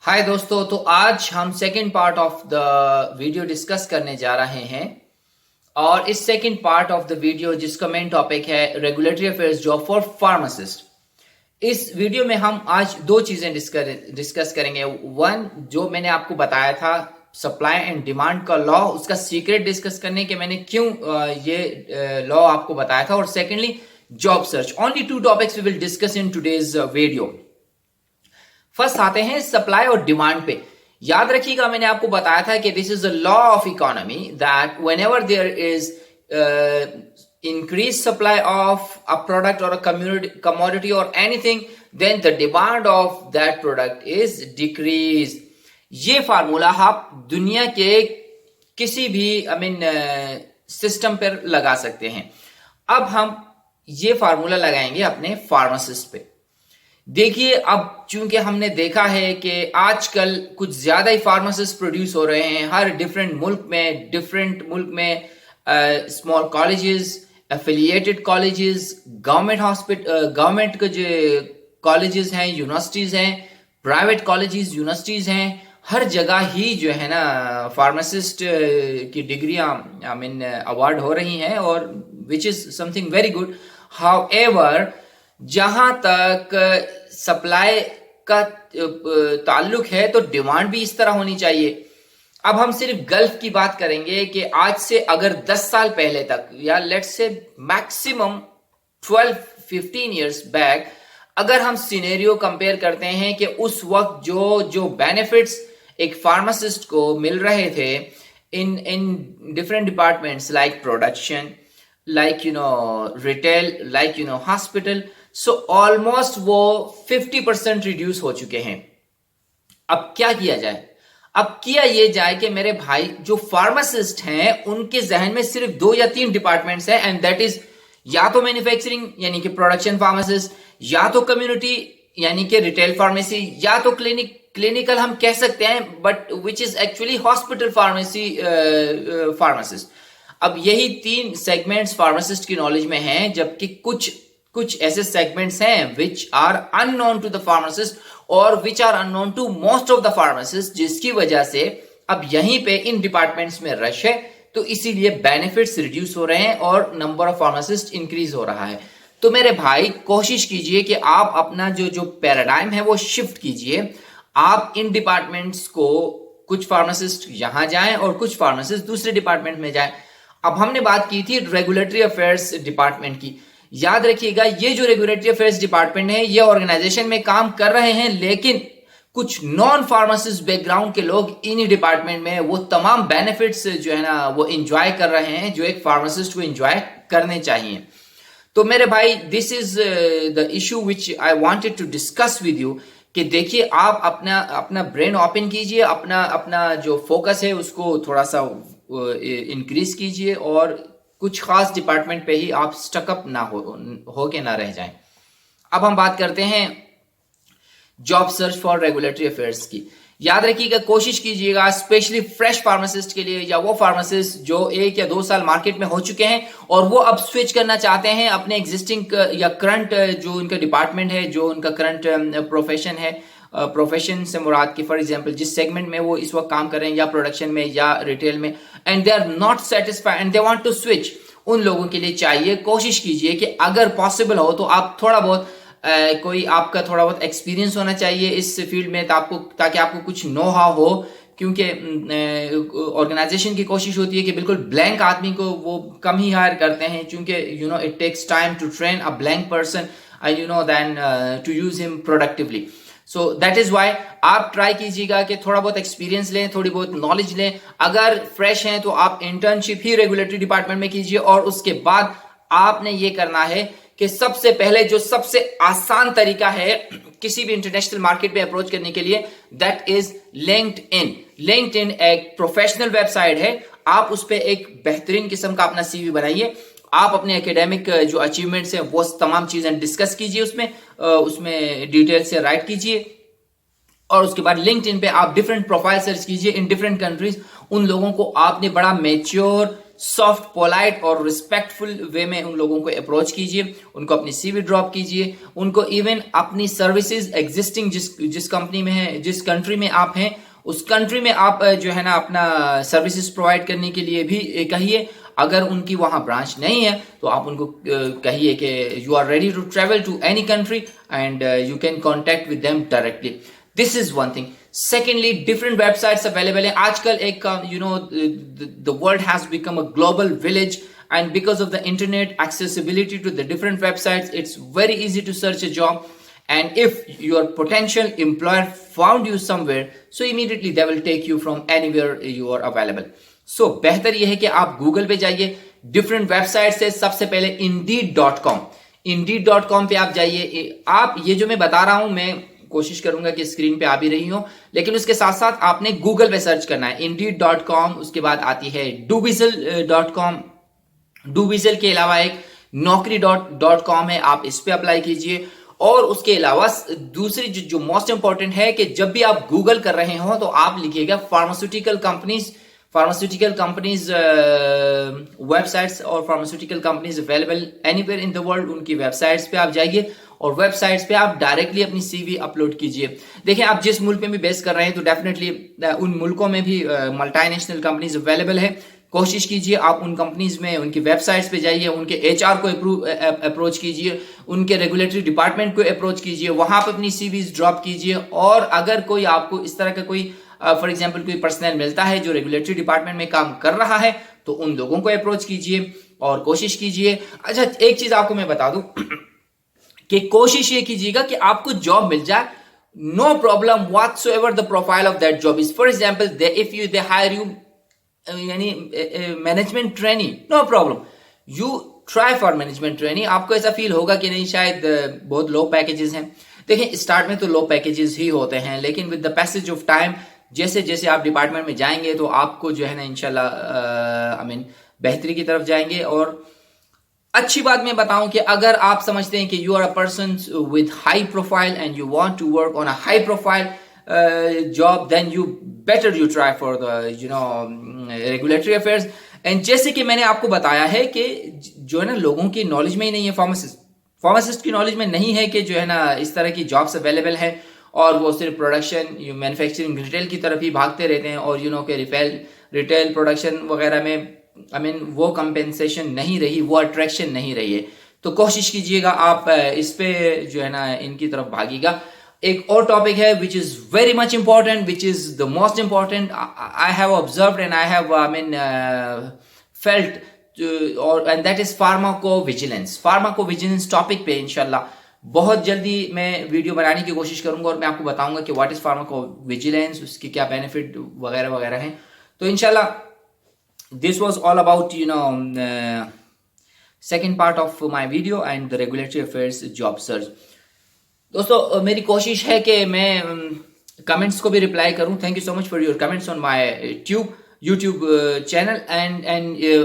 हाय दोस्तों, तो आज हम second part of the video discuss करने जा रहे हैं। और इस second part of the video जिसका मेन टॉपिक है regulatory affairs job for pharmacist. इस वीडियो में हम आज दो चीजें डिस्कस करेंगे। वन, जो मैंने आपको बताया था सप्लाई एंड डिमांड का लॉ, उसका सीक्रेट डिस्कस करने के मैंने क्यों ये लॉ आपको बताया था। और secondly job search. Only two topics we will discuss in today's video. First आते हैं सप्लाई और डिमांड पे। याद रखिएगा, मैंने आपको बताया था कि this is the law of economy that whenever there is increase supply of a product or a commodity or anything, then the demand of that product is decrease. ये फार्मूला आप दुनिया के किसी भी सिस्टम पर लगा सकते हैं। अब हम ये फार्मूला लगाएंगे अपने फार्मासिस्ट पे। देखिए, अब चूंकि हमने देखा है कि आजकल कुछ ज्यादा ही फार्मासिस्ट प्रोड्यूस हो रहे हैं हर डिफरेंट मुल्क में small colleges, affiliated colleges, government के जो कॉलेजेस हैं, यूनिवर्सिटीज हैं, प्राइवेट कॉलेजेस, यूनिवर्सिटीज हैं, हर जगह ही जो है ना फार्मासिस्ट की डिग्रियां अवार्ड हो रही हैं, और which is something very good. However, जहां तक सप्लाई का ताल्लुक है तो डिमांड भी इस तरह होनी चाहिए। अब हम सिर्फ गल्फ की बात करेंगे कि आज से अगर 10 साल पहले तक, या let's say maximum 12-15 years back, अगर हम सिनेरियो कंपेयर करते हैं कि उस वक्त जो बेनिफिट्स एक फार्मासिस्ट को मिल रहे थे in different departments like production, like retail, like hospital, so almost वो 50% रिड्यूस हो चुके हैं। अब क्या किया जाए? अब किया ये जाए कि मेरे भाई जो फार्मासिस्ट हैं उनके जहन में सिर्फ 2 या 3 डिपार्टमेंट्स हैं, एंड दैट इज या तो मैन्युफैक्चरिंग यानी कि प्रोडक्शन फार्मासिस्ट, या तो कम्युनिटी यानी कि रिटेल फार्मेसी, या तो क्लिनिकल हम कह सकते हैं, but which is actually hospital pharmacy pharmacist. अब यही 3 सेगमेंट्स फार्मासिस्ट की नॉलेज में हैं, जबकि कुछ ऐसे सेगमेंट्स हैं which are unknown to the pharmacist और which are unknown to most of the pharmacist, जिसकी वजह से अब यहीं पे इन डिपार्टमेंट्स में रश है, तो इसीलिए बेनिफिट्स रिड्यूस हो रहे हैं और नंबर ऑफ फार्मासिस्ट इंक्रीज हो रहा है। तो मेरे भाई, कोशिश कीजिए कि आप अपना जो पैराडाइम है वो शिफ्ट कीजिए। आप इन डिपार्टमेंट्स को, कुछ फार्मासिस्ट यहां जाएं और कुछ फार्मासिस्ट दूसरे डिपार्टमेंट में जाएं। अब हमने बात की थी रेगुलेटरी अफेयर्स डिपार्टमेंट की। याद रखिएगा, ये जो रेगुलेटरी अफेयर्स डिपार्टमेंट है, ये ऑर्गेनाइजेशन में काम कर रहे हैं, लेकिन कुछ नॉन फार्मासिस्ट बैकग्राउंड के लोग इन्हीं डिपार्टमेंट में वो तमाम बेनिफिट्स जो है ना वो एंजॉय कर रहे हैं जो एक फार्मासिस्ट को एंजॉय करने चाहिए। तो मेरे भाई, this is the issue which I wanted to discuss with you, कि देखिए, आप अपना ब्रेन ओपन कीजिए, अपना जो फोकस है उसको थोड़ा सा इंक्रीज कीजिए, और कुछ खास डिपार्टमेंट पे ही आप स्टकअप ना हो के ना रह जाएं। अब हम बात करते हैं job search for regulatory affairs की। याद रखिएगा, कोशिश कीजिएगा स्पेशली फ्रेश फार्मासिस्ट के लिए, या वो फार्मासिस्ट जो 1 या 2 साल मार्केट में हो चुके हैं और वो अब स्विच करना चाहते हैं अपने एग्जिस्टिंग या करंट जो उनका डिपार्टमेंट है, जो उनका करंट प्रोफेशन है। प्रोफेशन से मुराद की फॉर एग्जांपल जिस सेगमेंट में वो इस वक्त काम कर रहे हैं, या प्रोडक्शन में या रिटेल में, and they are not satisfied and they want to switch, उन लोगों के लिए चाहिए, कोशिश कीजिए कि अगर पॉसिबल हो तो आप थोड़ा बहुत कोई आपका थोड़ा बहुत एक्सपीरियंस होना चाहिए इस फील्ड में, ताकि आपको कुछ नो हाउ हो, क्योंकि ऑर्गेनाइजेशन की कोशिश होती है कि बिल्कुल ब्लैंक आदमी को वो कम ही हायर करते हैं, क्योंकि it takes time to train a blank person than to use him productively. So that is why आप ट्राई कीजिएगा कि थोड़ा बहुत एक्सपीरियंस लें, थोड़ी बहुत नॉलेज लें। अगर फ्रेश हैं तो आप इंटर्नशिप ही रेगुलेटरी डिपार्टमेंट में कीजिए, और उसके बाद आपने ये करना है कि सबसे पहले जो सबसे आसान तरीका है किसी भी इंटरनेशनल मार्केट में अप्रोच करने के लिए, दैट इज लिंक्डइन। लिंक्डइन एक प्रोफेशनल वेबसाइट है। आप उस पर एक बेहतरीन किस्म का अपना सीवी बनाइए। आप अपने एकेडमिक जो अचीवमेंट्स हैं वो तमाम चीजें डिस्कस कीजिए, उसमें डिटेल से राइट कीजिए, और उसके बाद लिंक्डइन पे आप डिफरेंट प्रोफाइल सर्च कीजिए इन डिफरेंट कंट्रीज। उन लोगों को आपने बड़ा मैच्योर, सॉफ्ट, पोलाइट और रिस्पेक्टफुल वे में उन लोगों को अप्रोच कीजिए, उनको अपनी सीवी ड्रॉप कीजिए, उनको इवन अपनी सर्विसेज एग्जिस्टिंग जिस कंपनी में है, जिस कंट्री में आप हैं, उस कंट्री में आप जो है ना अपना सर्विसेज प्रोवाइड करने के लिए भी कहिए। अगर उनकी वहां ब्रांच नहीं है तो आप उनको कहिए कि you are ready to travel to any country and you can contact with them directly. This is one thing. Secondly, different websites available है आजकल। एक the world has become a global village and because of the internet accessibility to the different websites, it's very easy to search a job. And if your potential employer found you somewhere, so immediately they will take you from anywhere you are available. So बेहतर यह है कि आप Google पे जाइए, different website से। सबसे पहले indeed.com पे आप जाइए। आप ये जो मैं बता रहा हूं, मैं कोशिश करूंगा कि स्क्रीन पे आ भी रही हो, लेकिन उसके साथ साथ आपने गूगल पे सर्च करना है indeed.com। उसके बाद आती है dovizel.com। डूविजल के अलावा एक naukri.com है, आप इस पे अप्लाई कीजिए। और उसके अलावा दूसरी जो मोस्ट इंपॉर्टेंट है कि जब भी आप गूगल कर रहे हो तो आप लिखिएगा फार्मास्यूटिकल कंपनीज वेबसाइट्स और pharmaceutical companies available anywhere in the world. उनकी वेबसाइट्स पे आप जाइए और वेबसाइट्स पे आप डायरेक्टली अपनी सीवी अपलोड कीजिए। देखिए, आप जिस मुल्क में भी बेस कर रहे हैं तो डेफिनेटली उन मुल्कों में भी मल्टीनेशनल कंपनीज अवेलेबल है। कोशिश कीजिए आप उन कंपनीज में, उनकी वेबसाइट्स पे जाइए, उनके एचआर को अप्रोच कीजिए, उनके रेगुलेटरी डिपार्टमेंट को अप्रोच कीजिए, वहां पर अपनी सीवीज ड्रॉप कीजिए। और अगर कोई आपको इस तरह का कोई फॉर एग्जांपल कोई पर्सनल मिलता है जो रेगुलेटरी डिपार्टमेंट में काम कर रहा है, तो उन लोगों को अप्रोच कीजिए और कोशिश कीजिए। अच्छा, एक चीज आपको मैं बता दूं कि कोशिश ये कीजिएगा कि आपको जॉब मिल जाए। No problem whatsoever the profile of that job is. For example, if they hire you यानी management trainee, no problem, you try for management trainee. आपको ऐसा फील होगा कि नहीं शायद बहुत लो पैकेजेस हैं। देखिए, स्टार्ट में तो लो पैकेजेस ही होते हैं, लेकिन with the passage of time जैसे जैसे आप डिपार्टमेंट में जाएंगे तो आपको जो है ना इंशाल्लाह बेहतरी की तरफ जाएंगे। और अच्छी बात मैं बताऊं कि अगर आप समझते हैं कि you are a person with high profile and you want to work on a high profile job, then better you try for the regulatory affairs। and जैसे कि मैंने आपको बताया है कि जो है ना लोगों की नॉलेज में ही नहीं है, फार्मासिस्ट की नॉलेज में नहीं है कि जो है ना इस तरह की जॉब्स अवेलेबल है, और वो सिर्फ प्रोडक्शन, मैन्युफैक्चरिंग, रिटेल की तरफ ही भागते रहते हैं। और कि रिटेल प्रोडक्शन वगैरह में वो कंपेंसेशन नहीं रही, वो अट्रैक्शन नहीं रही है। तो कोशिश कीजिएगा आप इस पे जो है ना इनकी तरफ भागिएगा। एक और टॉपिक है which is very much important, which is the most important I have observed and I have felt, और and that is pharmacovigilance topic पे इंशाल्लाह बहुत जल्दी मैं वीडियो बनाने की कोशिश करूंगा और मैं आपको बताऊंगा कि व्हाट इज फार्माकोविजिलेंस, उसके क्या बेनिफिट वगैरह वगैरह हैं। तो इंशाल्लाह this was all about second part of my video and the regulatory affairs job search. दोस्तों, मेरी कोशिश है कि मैं कमेंट्स को भी रिप्लाई करूं। Thank you so much for your comments on my YouTube channel, and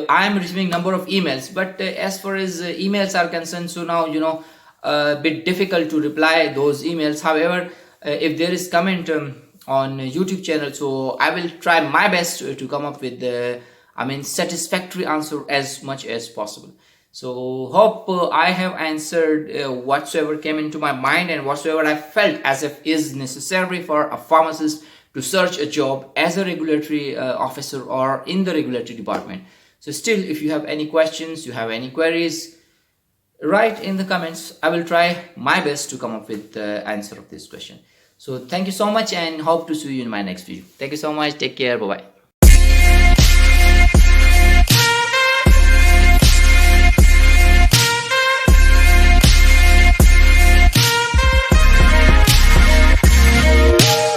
I am receiving number of emails, but as far as emails are concerned, so now a bit difficult to reply those emails. However, if there is comment on YouTube channel, so I will try my best to come up with satisfactory answer as much as possible. So hope I have answered whatsoever came into my mind and whatsoever I felt as if is necessary for a pharmacist to search a job as a regulatory officer or in the regulatory department. So still, if you have any questions, you have any queries, write in the comments. I will try my best to come up with the answer of this question. So thank you so much and hope to see you in my next video. Thank you so much. Take care. Bye-bye.